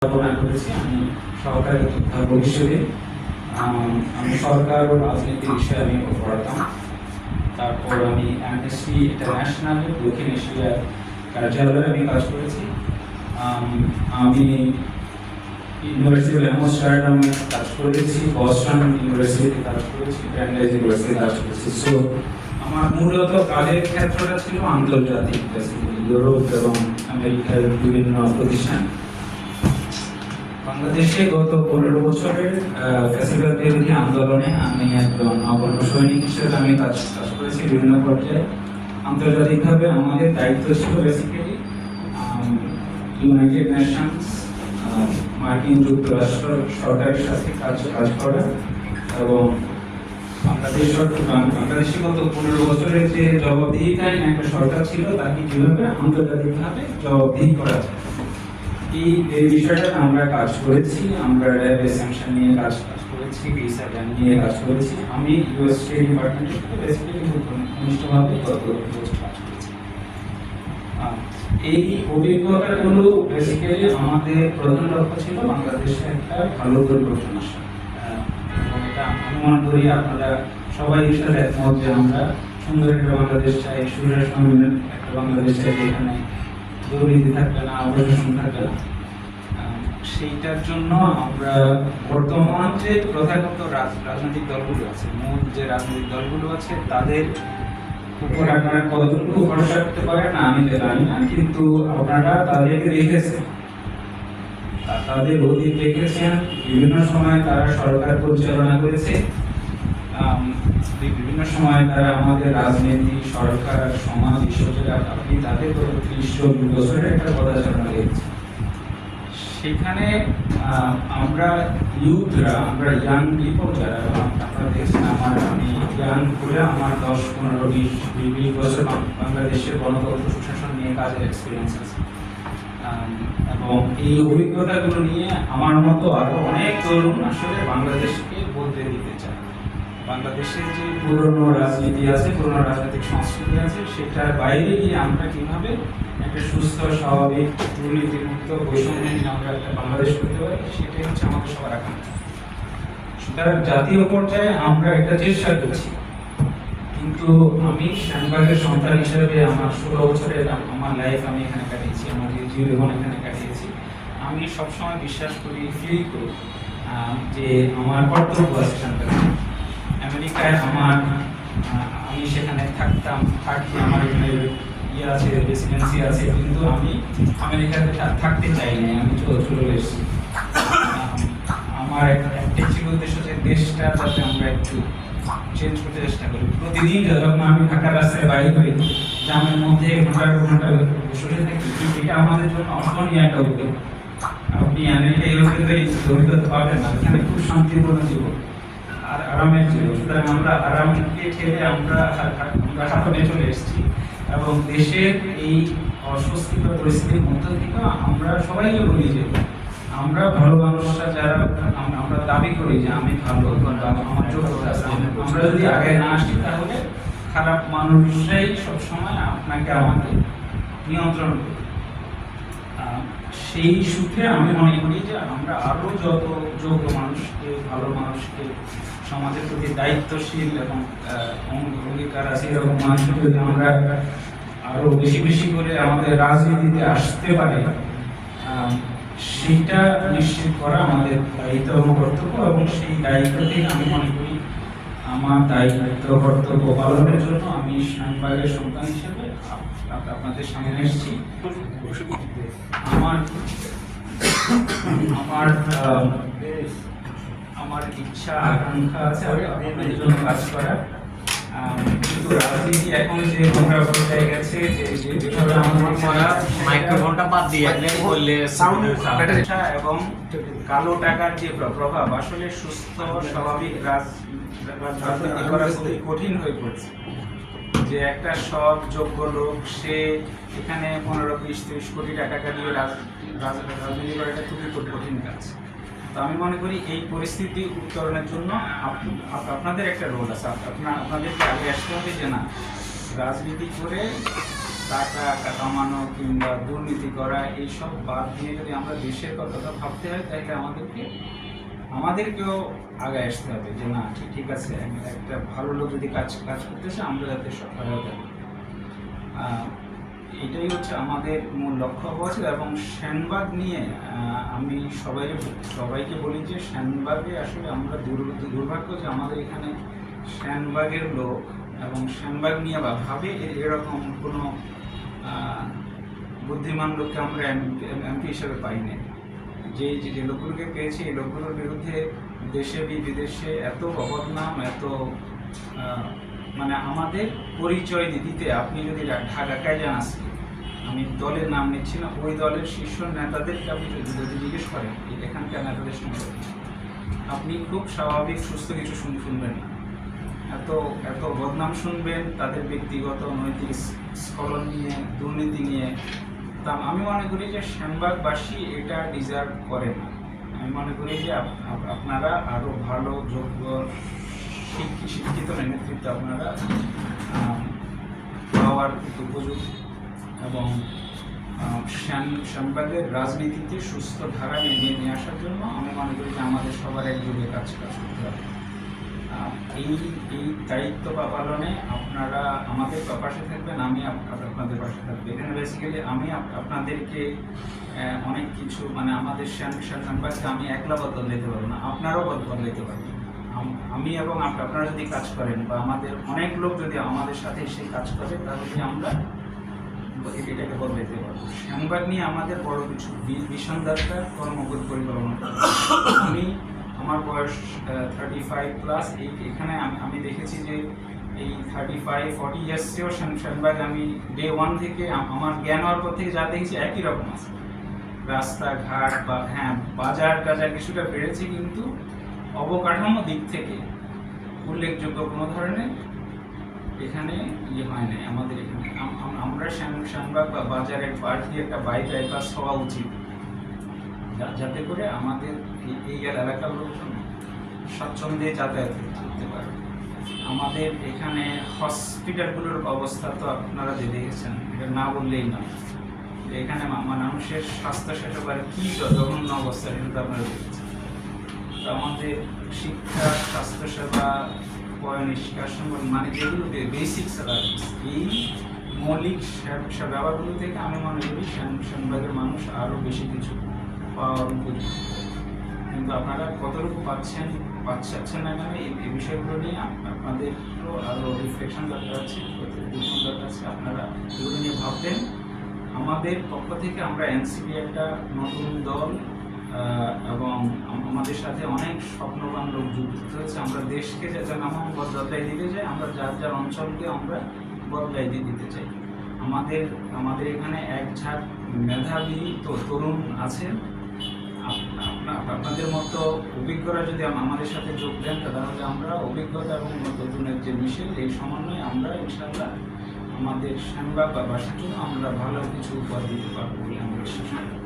পরিকল্পনা করেছি। আমি সহকারী ভবিষ্যতে আমি সরকার ও রাজনীতির বিষয়ে আমি পড়াতাম। তারপর আমি অ্যামনেস্টি ইন্টারন্যাশনাল দক্ষিণ এশিয়ার কার্যালয়ে আমি কাজ করেছি। আমি ইউনিভার্সিটি অফ আমস্টারডামে কাজ করেছি, বস্টন ইউনিভার্সিটিতে কাজ করেছি, ব্র্যান্ডেজ ইউনিভার্সিটিতে কাজ করেছি। সো আমার মূলত কাজের ক্ষেত্রটা ছিল আন্তর্জাতিক, ইউরোপ এবং আমেরিকার বিভিন্ন প্রতিষ্ঠান। বাংলাদেশে গত 15 বছরের ফ্যাসিবাদ বিরোধী আন্দোলনে আমি একজন নগণ্য সৈনিক হিসেবে আমি কাজ করেছি বিভিন্ন পর্যায়ে। আন্তর্জাতিকভাবে আমাদের দায়িত্ব ছিল বেসিক্যালি ইউনাইটেড নেশনস, মার্কিন যুক্তরাষ্ট্র সরকারের সাথে কাজ করা এবং বাংলাদেশে গত 15 বছরের যে জবাবদিহিকালীন একটা সরকার ছিল তাকে কীভাবে আন্তর্জাতিকভাবে জবাবদিহি করা যায় এই বিষয়টা আমরা কাজ করেছি। আমরা র্যাব স্যাংশন নিয়ে কাজ করেছি, ভিসা ব্যান নিয়ে কাজ করেছি। আমি ইউএস স্টেট ডিপার্টমেন্টের সাথে বেসিক্যালি খুব ঘনিষ্ঠভাবে গত বছর কাজ করেছি। এই অভিজ্ঞতাগুলো বেসিক্যালি আমাদের প্রধান লক্ষ্য ছিল বাংলাদেশে একটা ভালো পরিবর্তন আসা। এবং এটা অনুমান করি আপনারা সবাই এর সাথে একমত যে আমরা সুন্দর একটা বাংলাদেশ চাই, সুরেশ একটা বাংলাদেশ চাই যেখানে দুর্নীতি থাকবে না, অপশাসন থাকবে না। সেইটার জন্য আমরা বর্তমান যে প্রথাগত রাজনৈতিক দলগুলো আছে, মূল যে রাজনৈতিক দলগুলো আছে তাদের উপর আপনারা কতটুকু ভরসা করতে পারেন আমি জানি না, কিন্তু আপনারা তাদেরকে দেখেছেন, তাদের অতীত দেখেছেন। বিভিন্ন সময় তারা সরকার পরিচালনা করেছে, বিভিন্ন সময় তারা আমাদের রাজনীতি, সরকার, সমাজ, বিশ্বজুড়ে আপনি তাদের 30-40 বছরের একটা পদাচারণা দেখেছেন। সেখানে আমরা ইউথরা, আমরা ইয়াং পিপল যারা, আপনারা দেখছেন আমি ইয়াং করে আমার 10-15-20 বছর বাংলাদেশের গণতন্ত্র সুশাসন নিয়ে কাজের এক্সপিরিয়েন্স আছে। এবং এই অভিজ্ঞতাগুলো নিয়ে আমার মতো আরো অনেক তরুণ আসলে বাংলাদেশকে বদলে দিতে চায়। বাংলাদেশের যে পুরনো রাজনীতি আছে, পুরনো রাজনৈতিক সংস্কৃতি আছে, সেটার বাইরে গিয়ে আমরা কিভাবে একটা সুস্থ, স্বাভাবিক, দুর্নীতিমুক্ত, বৈষম্যহীন আমরা একটা বাংলাদেশ করতে পারি, সেটাই হচ্ছে আমাদের সবার আকাঙ্ক্ষা। সুতরাং জাতীয় পর্যায়ে আমরা একটা চেষ্টা করছি। কিন্তু আমি শ্যামবাগের সন্তান হিসেবে আমার 16 বছরের আমার লাইফ আমি এখানে কাটিয়েছি, আমার জীবন এখানে কাটিয়েছি। আমি সবসময় বিশ্বাস করি, ফিল করি যে আমার কর্তব্য আছে সন্তান। আমেরিকায় আমি সেখানে থাকি, আমার এখানে ইয়ে আছে, রেসিডেন্সি আছে, কিন্তু আমি আমেরিকাতে থাকতে চাই না, আমি চলে এসেছি। আমার একটাই ছিল উদ্দেশ্য যে দেশটা যাতে আমরা একটু চেঞ্জ করতে চেষ্টা করি। প্রতিদিন যখন আমি ঢাকার রাস্তায় বাইরে হই, জামের মধ্যে ঘন্টার ঘন্টা বসে থাকি, এটা আমাদের জন্য অসহনীয় একটা উদ্যোগ। আপনি আমেরিকায় অভিজ্ঞতা পাবেন না, এখানে খুব শান্তিপূর্ণ জীবন আর আরামের জীবন। সুতরাং আমরা আরামকে ছেড়ে আমরা হাঁটনে চলে এসেছি এবং দেশের এই অস্বস্তিকর পরিস্থিতির মধ্য থেকে আমরা সবাইকে বলি যে আমরা ভালো মানুষরা যারা আমরা দাবি করি যে আমি ভালো, আমার যোগ্যতা আছে, আমরা যদি আগে না আসি তাহলে খারাপ মানুষরাই সবসময় আপনাকে আমাকে নিয়ন্ত্রণ করবে। সেই সূত্রে আমি মনে করি যে আমরা আরো যত যোগ্য মানুষকে, ভালো মানুষকে, সমাজের প্রতি দায়িত্বশীল এবং অঙ্গীকার আছে এরকম মানুষকে যদি আমরা আরো বেশি বেশি করে আমাদের রাজনীতিতে আসতে পারি, সেটা নিশ্চিত করা আমাদের দায়িত্ব এবং কর্তব্য। এবং সেই দায়িত্ব থেকে আমি মনে করি আমার দায়িত্ব কর্তব্য পালনের জন্য আমি শ্যামবাগের সন্তান হিসেবে আপনাদের সামনে এসেছি। আমার ইচ্ছা, আকাঙ্ক্ষা আছে আপনাদের জন্য কাজ করা। কিন্তু রাজনীতি এখন যে পর্যায়ে গেছে, যেভাবে আমরা মাইক্রোফোনটা বাদ দিয়ে বললে এবং কালো টাকার যে প্রভাব আসলে সুস্থ স্বাভাবিক রাজনীতি করা খুবই কঠিন হয়ে পড়ছে। যে একটা সৎ যোগ্য লোক সে এখানে 15-20-30 কোটি টাকা দিয়ে রাজনীতি করাটা খুবই কঠিন কাজ। তো আমি মনে করি এই পরিস্থিতি উত্তরণের জন্য আপনাদের একটা রোল আছে। আপনাদেরকে আগে আসতে হবে যে না, রাজনীতি করে টাকা কামানো কিংবা দুর্নীতি করা এইসব বাদ দিয়ে যদি আমরা দেশের কথা ভাবতে হয়, তাহলে আমাদেরকেও আগে আসতে হবে যে না ঠিক আছে, একটা ভালো লোক যদি কাজ করতেছে আমরা যাতে সহায়তা করি। এটাই হচ্ছে আমাদের মূল লক্ষ্য হওয়া ছিল। এবং সেনবাগ নিয়ে আমি সবাইকে বলি যে সেনবাগে আসলে আমরা দুর্ভাগ্য যে আমাদের এখানে সেনবাগের লোক এবং সেনবাগ নিয়ে বা ভাবে এরকম কোনো বুদ্ধিমান লোককে আমরা এমপি হিসেবে পাইনি। যে লোকগুলোকে পেয়েছি এই লোকগুলোর বিরুদ্ধে দেশে বিদেশে এত বদনাম, এত মানে আমাদের পরিচয় দিতে আপনি যদি ঢাকায় যান, আসলে আমি দলের নাম নিচ্ছি না, ওই দলের শীর্ষ নেতাদেরকে আপনি যদি জিজ্ঞেস করেন এখানকার নেতাদের সঙ্গে, আপনি খুব স্বাভাবিক সুস্থ কিছু শুনবেন না। এত বদনাম শুনবেন তাদের ব্যক্তিগত নৈতিক স্খলন নিয়ে, দুর্নীতি নিয়ে। তা আমি মনে করি যে সেনবাগবাসী এটা ডিজার্ভ করে না। আমি মনে করি যে আপনারা আরও ভালো যোগ্য শিক্ষিত নেতৃত্ব আপনারা পাওয়ার উপযুক্ত এবং সেনবাগের রাজনীতিতে সুস্থ ধারা নিয়ে আসার জন্য আমি মনে করি যে আমাদের সবার একযোগে কাজ করতে হবে। এই দায়িত্ব পালনে আপনারা আমাদের পাশে থাকবেন, আমি আপনাদের পাশে থাকবো। এখানে বেসিক্যালি আমি আপনাদেরকে অনেক কিছু মানে আমাদের সেনবাগকে আমি একলা বদলাতে পারবো না, আপনারাও বদলাতে পারবেন। আমি এবং আপনারা যদি কাজ করেন বা আমাদের অনেক লোক যদি আমাদের সাথে এসে কাজ করে, তাহলে আমরা এটাকে বদলাতে পারবো। সেনবাগ নিয়ে আমাদের বড় কিছু ভীষণ দরকার, কর্মপরিকল্পনা করা। আমার বয়স 35+। এখানে আমি দেখেছি যে এই 35-40 ইয়ার্সেও সেনবাগ আমি ডে 1 থেকে আমার জ্ঞান হওয়ার পর থেকে যা দেখেছি একই রকম আছে। রাস্তাঘাট বা বাজার টাজার কিছুটা বেড়েছে, কিন্তু অবকাঠামো দিক থেকে উল্লেখযোগ্য কোনো ধরনের এখানে হয় নাই। আমাদের এখানে আমরা সেনবাগ বা বাজারের পাশ দিয়ে একটা বাইপাস হওয়া উচিত, যাতে করে আমাদের এই এলাকার লোকজন স্বাচ্ছন্দ্যে যাতায়াত করতে পারে। আমাদের এখানে হসপিটালগুলোর অবস্থা তো আপনারা যে দেখেছেন, এটা না বললেই না। এখানে মানুষের স্বাস্থ্যসেবার কী জঘন্য অবস্থা কিন্তু আপনারা দেখেছেন। তো আমাদের শিক্ষা, স্বাস্থ্যসেবা, পয় নিষ্কাশন মানে যেগুলো বেসিক সার্ভিস, এই মৌলিক সেবাগুলো থেকে আমি মনে করি সেনবাগের মানুষ আরও বেশি কিছু পাওয়ার উপযুক্ত। কিন্তু আপনারা কতটুকু পাচ্ছেন না কেন এই বিষয়গুলো নিয়ে আপনাদেরও আরও রিফ্লেকশন দরকার আছে, দরকার আছে। আপনারা এগুলো নিয়ে ভাববেন। আমাদের পক্ষ থেকে আমরা এনসিপি একটা নতুন দল এবং আমাদের সাথে অনেক স্বপ্নবান লোক যুক্ত হয়েছে। আমরা দেশকে যেন আমরা বদলাই দিতে চাই, আমরা যার অঞ্চলকে আমরা বদলাই দিতে চাই। আমাদের এখানে এক ঝাঁক মেধাবী তরুণ আছেন। আপনাদের মতো অভিজ্ঞরা যদি আমাদের সাথে যোগ দেন, তাহলে আমরা অভিজ্ঞতা এবং তরুণের যে মিশেল, এই সমন্বয়ে আমরা ইনশাআল্লাহ আমাদের সেনবাগবাসীর জন্য আমরা ভালো কিছু উপহার দিতে পারবো বলে আমরা বিশ্বাস করি।